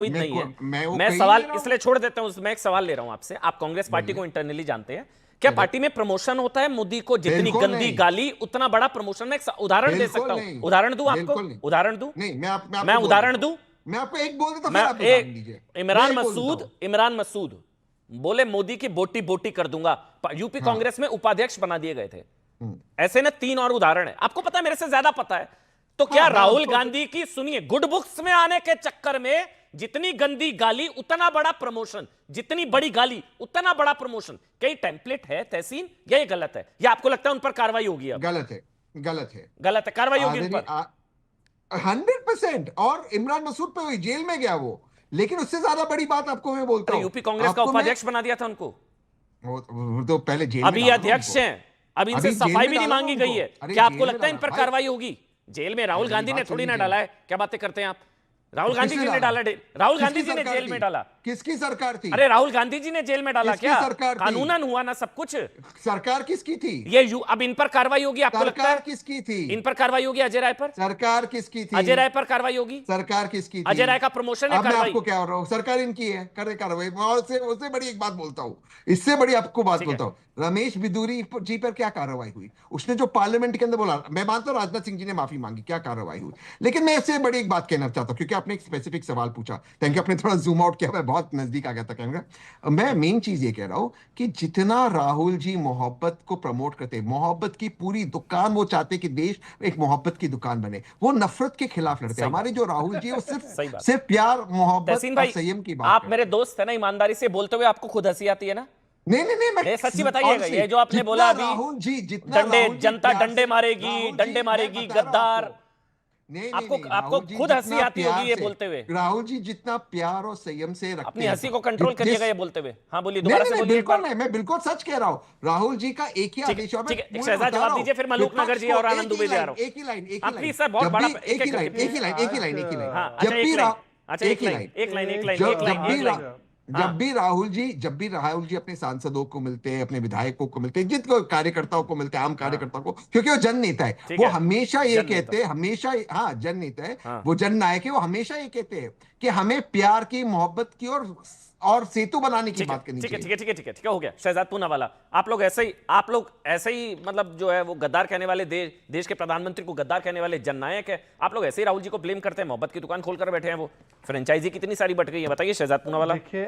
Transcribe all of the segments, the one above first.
उम्मीद नहीं है। मैं मैं सवाल इसलिए छोड़ देता हूं, मैं एक सवाल ले रहा हूं आपसे। आप कांग्रेस पार्टी को इंटरनली जानते हैं, क्या पार्टी में प्रमोशन होता है? मोदी को जितनी गंदी गाली उतना बड़ा प्रमोशन। मैं एक उदाहरण दे सकता हूं, उदाहरण दूं आपको, उदाहरण दूं? नहीं, मैं उदाहरण दूं? मैं आपको एक बोल देता, मैं फिर आप उदाहरण दीजिए। इमरान मसूद बोले मोदी की बोटी बोटी कर दूंगा, यूपी कांग्रेस में उपाध्यक्ष बना दिए गए थे। ऐसे ना 3 और उदाहरण है, आपको पता है, मेरे से ज्यादा पता है। तो क्या राहुल गांधी की, सुनिए, गुड बुक्स में आने के चक्कर में जितनी गंदी गाली उतना बड़ा प्रमोशन, जितनी बड़ी गाली उतना बड़ा प्रमोशन, कई टेम्पलेट है तहसीन, या ये गलत है? या आपको लगता है उन पर कार्रवाई होगी? अब गलत है, गलत है, गलत है, कार्रवाई होगी उन पर 100%। और इमरान मसूद पे जेल में गया वो, लेकिन उससे ज्यादा बड़ी बात आपको मैं बोलता हूं, यूपी कांग्रेस का उपाध्यक्ष बना दिया था उनको। वो तो पहले जेल में, अभी अध्यक्ष हैं, अभी इनसे सफाई भी नहीं मांगी गई है। क्या आपको लगता है इन पर कार्रवाई होगी? जेल में राहुल गांधी ने थोड़ी ना डाला है, क्या बातें करते हैं आप? राहुल गांधी जी ने डाला, राहुल गांधी जी ने जेल में डाला। किसकी सरकार थी? अरे राहुल गांधी जी ने जेल में डाला, क्या कानूनन हुआ ना सब कुछ? सरकार किसकी थी ये? अब इन पर कार्रवाई होगी, आपको लगता है? किसकी थी इन पर कार्रवाई होगी? अजय राय पर? सरकार किसकी थी? अजय राय पर कार्रवाई होगी? सरकार किसकी थी? अजय राय का प्रमोशन है, अब मैं आपको क्या हो रहा हूँ, सरकार इनकी है, करे कार्रवाई। और उससे बड़ी एक बात बोलता हूँ, इससे बड़ी आपको बात बोलता हूँ, रमेश बिदूरी जी पर क्या कार्रवाई हुई? उसने जो पार्लियामेंट के अंदर बोला, मैं मानता हूँ राजनाथ सिंह जी ने माफी मांगी, क्या कार्रवाई हुई? लेकिन मैं इससे बड़ी एक बात कहना चाहता हूँ, क्योंकि आपने एक स्पेसिफिक सवाल पूछा, थैंक यू, आपने थोड़ा जूम आउट किया, मैं बहुत नजदीक आ गया था कैमरा। मैं मेन चीज ये कह रहा हूं कि जितना राहुल जी मोहब्बत को प्रमोट करते, मोहब्बत की पूरी दुकान वो चाहते कि देश एक मोहब्बत की दुकान बने, वो नफरत के खिलाफ लड़ते। हमारे जो राहुल जी वो सिर्फ प्यार, मोहब्बत और संयम की बात। आप मेरे दोस्त है ना, ईमानदारी से बोलते हुए आपको खुद हंसी आती है ना? नहीं, मैं सच्ची बताइएगा, ये जो आपने बोला अभी, राहुल जी डंडे, जनता डंडे मारेगी, डंडे मारेगी, गद्दार, नहीं, आपको खुद हंसी आती होगी ये बोलते हुए। राहुल जी जितना प्यार और संयम से रखते अपनी हंसी को कंट्रोल करिएगा ये बोलते हुए। हाँ बोलिए, दोबारा से बोलिए। बिल्कुल नहीं, मैं बिल्कुल सच कह रहा हूँ। राहुल जी का एक ही आदेश है, शहजाद जवाब दीजिए, फिर मलूक नगर जी और आनंद दुबे जी आ रहा हूँ। एक ही लाइन, प्लीज सर, बहुत बड़ा, एक ही लाइन, एक ही लाइन, एक ही लाइन, एक ही लाइन। जब भी राहुल जी अपने सांसदों को मिलते हैं, अपने विधायकों को मिलते हैं, जितने कार्यकर्ताओं को मिलते हैं, आम कार्यकर्ताओं को, क्योंकि वो जन नेता है, वो हमेशा ये कहते हैं, हमेशा, हाँ जन नेता है, वो जन नायक है, वो हमेशा ये कहते हैं कि हमें प्यार की, मोहब्बत की और सेतु बनाने की बात करनी चाहिए। ठीक है, हो गया। शहजाद पूनावाला, आप लोग ऐसे ही मतलब जो है वो गद्दार कहने वाले, देश के प्रधानमंत्री को गद्दार कहने वाले जननायक है, आप लोग ऐसे ही राहुल जी को ब्लेम करते हैं। मोहब्बत की दुकान खोलकर बैठे हैं वो, फ्रेंचाइजी कितनी सारी बट गई है, बताइए शहजाद पूनावाला। देखिए,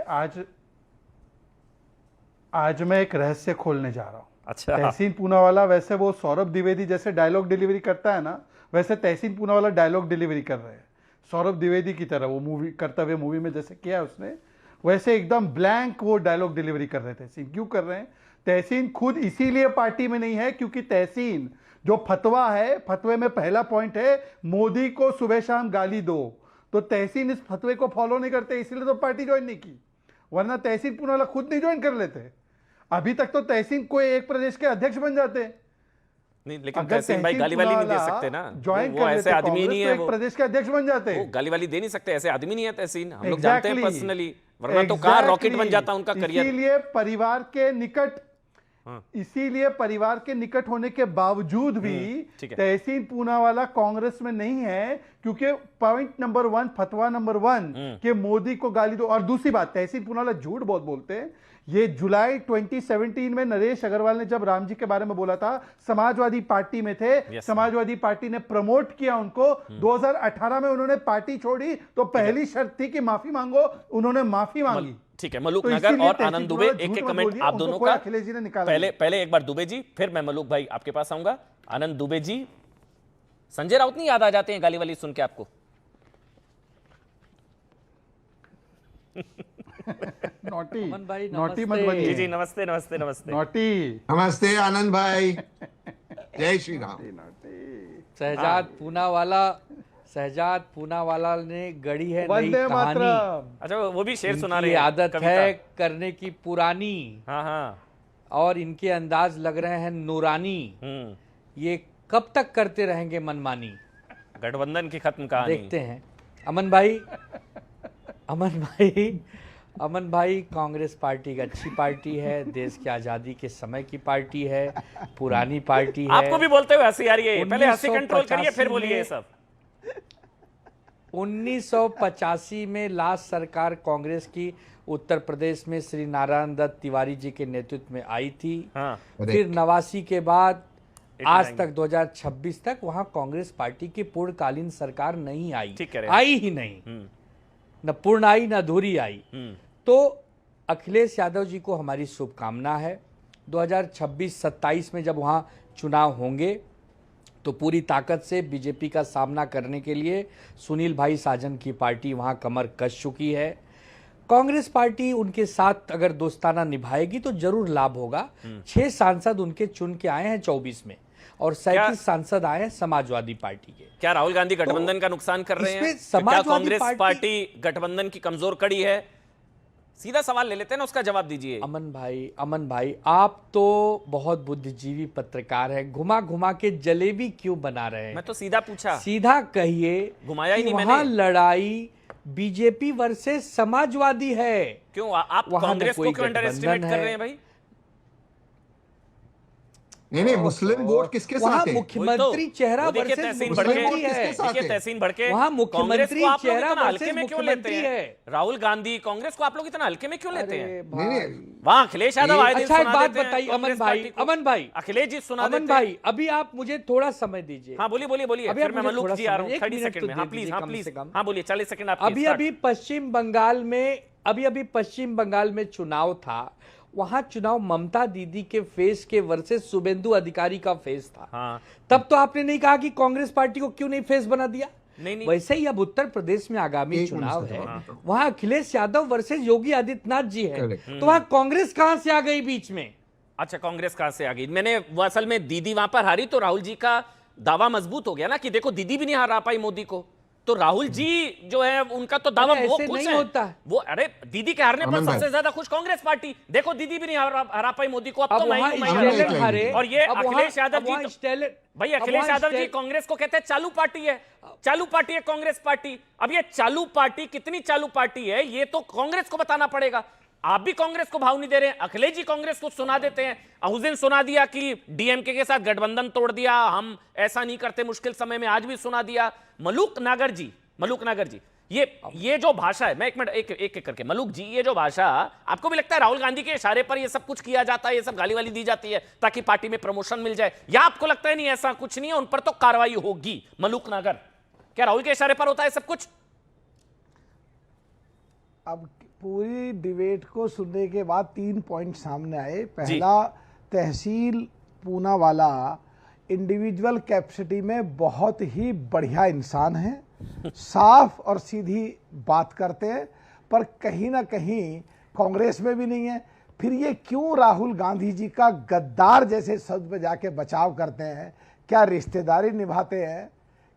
आज मैं एक रहस्य खोलने जा रहा हूं। अच्छा, तहसीन पूनावाला वैसे वो सौरभ द्विवेदी जैसे डायलॉग डिलीवरी करता है ना, वैसे तहसीन पूनावाला डायलॉग डिलीवरी कर रहे हैं सौरभ द्विवेदी की तरह। वो मूवी कर्तव्य मूवी में जैसे किया उसने, वैसे एकदम ब्लैंक वो डायलॉग डिलीवरी कर रहे हैं तहसीन। क्यों कर रहे हैं? तहसीन खुद इसीलिए पार्टी में नहीं है क्योंकि तहसीन जो फतवा है, फतवे में पहला पॉइंट है मोदी को सुबह शाम गाली दो, तो तहसीन इस फतवे को फॉलो नहीं करते, इसीलिए तो पार्टी ज्वाइन नहीं की। वरना तहसीन पूनावाला खुद नहीं ज्वाइन कर लेते। अभी तक तो तहसीन कोई एक प्रदेश के अध्यक्ष बन जाते। नहीं, लेकिन तहसीन भाई गाली वाली नहीं दे सकते ना, ज्वाइन वो ऐसे आदमी नहीं है, वो प्रदेश के अध्यक्ष बन जाते। वो गाली वाली दे नहीं सकते, ऐसे आदमी नहीं है तहसीन, हम लोग जानते हैं पर्सनली, वरना तो कहां रॉकेट बन जाता उनका करियर। इसीलिए परिवार के निकट होने के बावजूद भी तहसीन पूनावाला कांग्रेस में नहीं है, क्योंकि पॉइंट नंबर 1, फतवा नंबर 1 कि मोदी को गाली दो। और दूसरी बात, तहसीन पूनावाला झूठ बहुत बोलते हैं। ये जुलाई 2017 में नरेश अग्रवाल ने जब राम जी के बारे में बोला था, समाजवादी पार्टी में थे, समाजवादी पार्टी ने प्रमोट किया उनको। 2018 में उन्होंने पार्टी छोड़ी तो पहली शर्त थी कि माफी मांगो, उन्होंने माफी मांगी। ठीक है, मलूक नगर और आनंद दुबे, एक कमेंट आप दोनों का। पहले एक बार दुबे जी, फिर मैं मलूक भाई आपके पास आऊंगा। आनंद दुबे जी, संजय राउत नहीं याद आ जाते हैं गाली वाली सुन के आपको? नोटी भाई, नोटी मत बनिए। जी नमस्ते। नोटी नमस्ते आनंद भाई, जय श्री राम। शहजाद पूनावाला ने गढ़ी है नई कहानी। अच्छा, वो भी शेर सुना रहे हैं। आदत है करने की पुरानी। हाँ। और इनके अंदाज लग रहे हैं नूरानी। ये कब तक करते रहेंगे मनमानी? गठबंधन की खत्म कहानी देखते हैं। अमन भाई, कांग्रेस पार्टी एक अच्छी पार्टी है, देश की आजादी के समय की पार्टी है, पुरानी पार्टी है। आपको भी बोलते हुए हंसी आ रही है, पहले हंसी कंट्रोल करिए फिर बोलिए ये सब। 1985 में लास्ट सरकार कांग्रेस की उत्तर प्रदेश में श्री नारायण दत्त तिवारी जी के नेतृत्व में आई थी। हाँ। फिर 89 के बाद आज तक 2026 तक वहां कांग्रेस पार्टी की पूर्णकालीन सरकार नहीं आई, ठीक कह रहे हैं। आई ही नहीं, न पूर्ण आई न अधूरी आई। तो अखिलेश यादव जी को हमारी शुभकामना है। 2026-27 में जब वहां चुनाव होंगे तो पूरी ताकत से बीजेपी का सामना करने के लिए सुनील भाई साजन की पार्टी वहां कमर कस चुकी है। कांग्रेस पार्टी उनके साथ अगर दोस्ताना निभाएगी तो जरूर लाभ होगा। 6 सांसद उनके चुन के आए हैं 24 में और 37 सांसद आए हैं समाजवादी पार्टी के। क्या राहुल गांधी गठबंधन का नुकसान कर रहे हैं? इसमें क्या समाजवादी कांग्रेस पार्टी गठबंधन की कमजोर कड़ी है? सीधा सवाल ले लेते हैं ना, उसका जवाब दीजिए। अमन भाई आप तो बहुत बुद्धिजीवी पत्रकार हैं, घुमा घुमा के जलेबी क्यों बना रहे हैं? मैं तो सीधा पूछा, सीधा कहिए। घुमाया ही नहीं वहां मैंने। लड़ाई बीजेपी वर्सेस समाजवादी है। क्यों आप वहां कांग्रेस कोई को क्यों अंडर एस्टिमेट गठबंधन कर है। रहे हैं भाई? नहीं, मुस्लिम वोट किसके वहां साथ है? मुख्यमंत्री चेहरा वो देखिए वर्सेस तहसीन मुस्लिम भड़के, वोट मुख्यमंत्री किसके है। साथ देखिए तहसीन भड़के, वहां कांग्रेस मुख्यमंत्री को आप लोग चेहरा इतना हल्के वर्सेस में क्यों लेते मुख्यमंत्री हैं? है। राहुल गांधी कांग्रेस को आप लोग इतना हल्के में क्यों लेते हैं? नहीं, नहीं, वहां अखिलेश यादव आए दिन अच्छा एक सुना बात देते हैं बताइए कांग्रेस पार्टी को। अमन भाई अखिलेश जी सुना अमन देते हैं। भाई अभी आप मुझे थोड़ा समय दीजिए। हाँ बोलिए बोलिए बोलिए, अभी फिर आप मैं मुझे मलूक थोड़ा जी आ रहा समय- हूँ एक 30 मिनट सेकंड तो में। दे हाँ प्लीज, दीजिए हाँ कम प्लीज, से कम। हाँ बोलिए 40 सेकंड आपके अभी start। पश्चिम बंगाल में चुनाव था। वहां चुनाव ममता दीदी के फेस के वर्सेस शुभेंदु अधिकारी का फेस था। हाँ। तब तो आपने नहीं कहा कि कांग्रेस पार्टी को क्यों नहीं फेस बना दिया। नहीं। वैसे ही अब उत्तर प्रदेश में आगामी एक चुनाव मिनट से है, जवाब दो। वहां अखिलेश यादव वर्सेस योगी आदित्यनाथ जी है। Correct। तो वहां कांग्रेस कहां से आ गई बीच में? अच्छा, कांग्रेस कहां से आ गई? मैंने वो असल में दीदी वहां पर हारी तो राहुल जी का दावा मजबूत हो गया ना कि देखो दीदी भी नहीं हरा पाई मोदी को, तो राहुल जी जो है उनका तो दावा अरे वो ऐसे खुश नहीं है। होता है। वो अरे दीदी के हारने पर अमन भाई। सबसे ज्यादा खुश कांग्रेस पार्टी, देखो दीदी भी नहीं हरा पाई मोदी को, अब अब तो मैं वहां ही स्टेलिन स्टेलिन मैं हारे और ये अब वहां- अखिलेश यादव अब जी वहां तो- स्टेलिन- भाई अब अखिलेश वहां यादव जी स्टेल- कांग्रेस को कहते हैं चालू पार्टी है, चालू पार्टी है कांग्रेस पार्टी। अब ये चालू पार्टी कितनी चालू पार्टी है ये तो कांग्रेस को बताना पड़ेगा। आप भी कांग्रेस को भाव नहीं दे रहे हैं, अखिलेश जी कांग्रेस को सुना देते हैं। उस दिन सुना दिया कि डीएमके के साथ गठबंधन तोड़ दिया, हम ऐसा नहीं करते मुश्किल समय में, आज भी सुना दिया। मलूक नागर जी ये जो भाषा है, मैं एक मिनट एक करके, मलूक जी ये जो भाषा, आपको भी लगता है राहुल गांधी के इशारे पर ये सब कुछ किया जाता है, ये सब गाली वाली दी जाती है ताकि पार्टी में प्रमोशन मिल जाए, या आपको लगता है नहीं ऐसा कुछ नहीं है, उन पर तो कार्रवाई होगी? मलूक नागर, क्या राहुल के इशारे पर होता है सब कुछ? अब पूरी डिबेट को सुनने के बाद 3 पॉइंट सामने आए। पहला, तहसील पूना वाला इंडिविजुअल कैपेसिटी में बहुत ही बढ़िया इंसान है, साफ और सीधी बात करते हैं, पर कहीं ना कहीं कांग्रेस में भी नहीं है। फिर ये क्यों राहुल गांधी जी का गद्दार जैसे शब्द पे जाके बचाव करते हैं? क्या रिश्तेदारी निभाते हैं?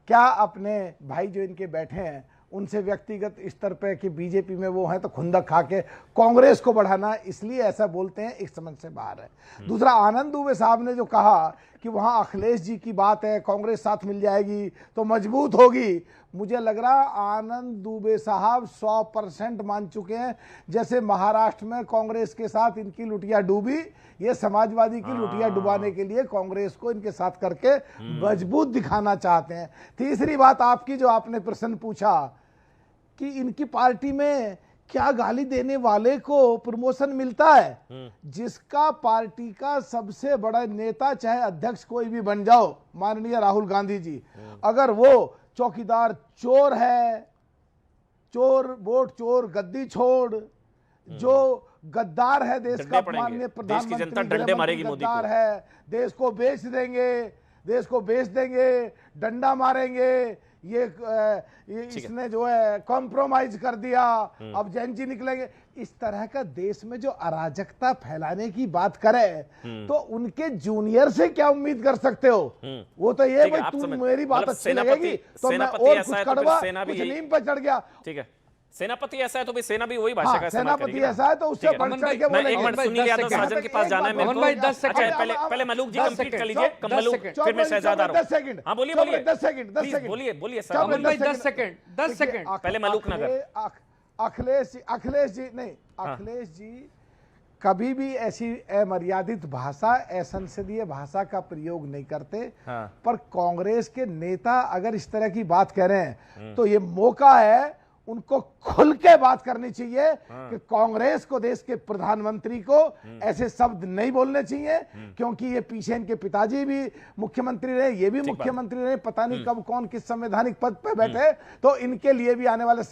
क्या अपने भाई जो इनके बैठे हैं उनसे व्यक्तिगत स्तर पे कि बीजेपी में वो हैं तो खुंदक खा के कांग्रेस को बढ़ाना, इसलिए ऐसा बोलते हैं, एक समझ से बाहर है। दूसरा, आनंद दुबे साहब ने जो कहा कि वहाँ अखिलेश जी की बात है, कांग्रेस साथ मिल जाएगी तो मजबूत होगी, मुझे लग रहा आनंद दुबे साहब 100% मान चुके हैं। जैसे महाराष्ट्र में कांग्रेस के साथ इनकी लुटिया डूबी, ये समाजवादी की लुटिया डुबाने के लिए कांग्रेस को इनके साथ करके मजबूत दिखाना चाहते हैं। तीसरी बात आपकी जो आपने प्रश्न पूछा कि इनकी पार्टी में क्या गाली देने वाले को प्रमोशन मिलता है? जिसका पार्टी का सबसे बड़ा नेता चाहे अध्यक्ष कोई भी बन जाओ, माननीय राहुल गांधी जी, अगर वो चौकीदार चोर है, चोर वोट चोर गद्दी छोड़, जो गद्दार है देश का माननीय प्रधानमंत्री, जनता डंडे मारेगी मोदी को, गद्दार है, देश को बेच देंगे, डंडा मारेंगे, ये इसने जो है कॉम्प्रोमाइज कर दिया, अब जैन जी निकलेंगे, इस तरह का देश में जो अराजकता फैलाने की बात करे तो उनके जूनियर से क्या उम्मीद कर सकते हो? वो तो ये भाई तुम मेरी बात अच्छी लगेगी तो मैं और कुछ कड़वा कुछ नीम पे चढ़ गया। ठीक है, सेनापति ऐसा है तो भाई सेना भी वही भाषा का इस्तेमाल सेनापति करेगी ना। ऐसा है तो उससे बढ़ चढ़ के मैं एक बोलेंगे। मिनट सुनील यादव साजन के पास जाना है मेरे अमन को। भाई 10 सेकंड। अच्छा पहले मलूक जी 10 कंप्लीट कर सेकंड, लीजिए, 10 मलूक, सेकंड। फिर मैं शहजादा रहा 10 सेकंड। हाँ बोलिए 10 सेकंड, 10 सेकंड। बोलिए अमन भाई 10 सेकंड, 10 देखिए, सेकंड। पहले मलूक नगर। अखिलेश जी नहीं, अखिलेश जी कभी भी ऐसी अमर्यादित भाषा, असंसदीय भाषा का प्रयोग नहीं करते। हाँ। पर कांग्रेस के नेता अगर इस तरह की बात कह रहे हैं तो ये मौका है उनको खुल के बात करनी चाहिए कि कांग्रेस को, देश के प्रधानमंत्री को ऐसे शब्द नहीं बोलने चाहिए, क्योंकि ये पीछे इनके पिताजी भी मुख्यमंत्री रहे, ये भी मुख्यमंत्री रहे, पता नहीं कब कौन किस संवैधानिक पद पे बैठे, तो इनके लिए भी आने वाले समय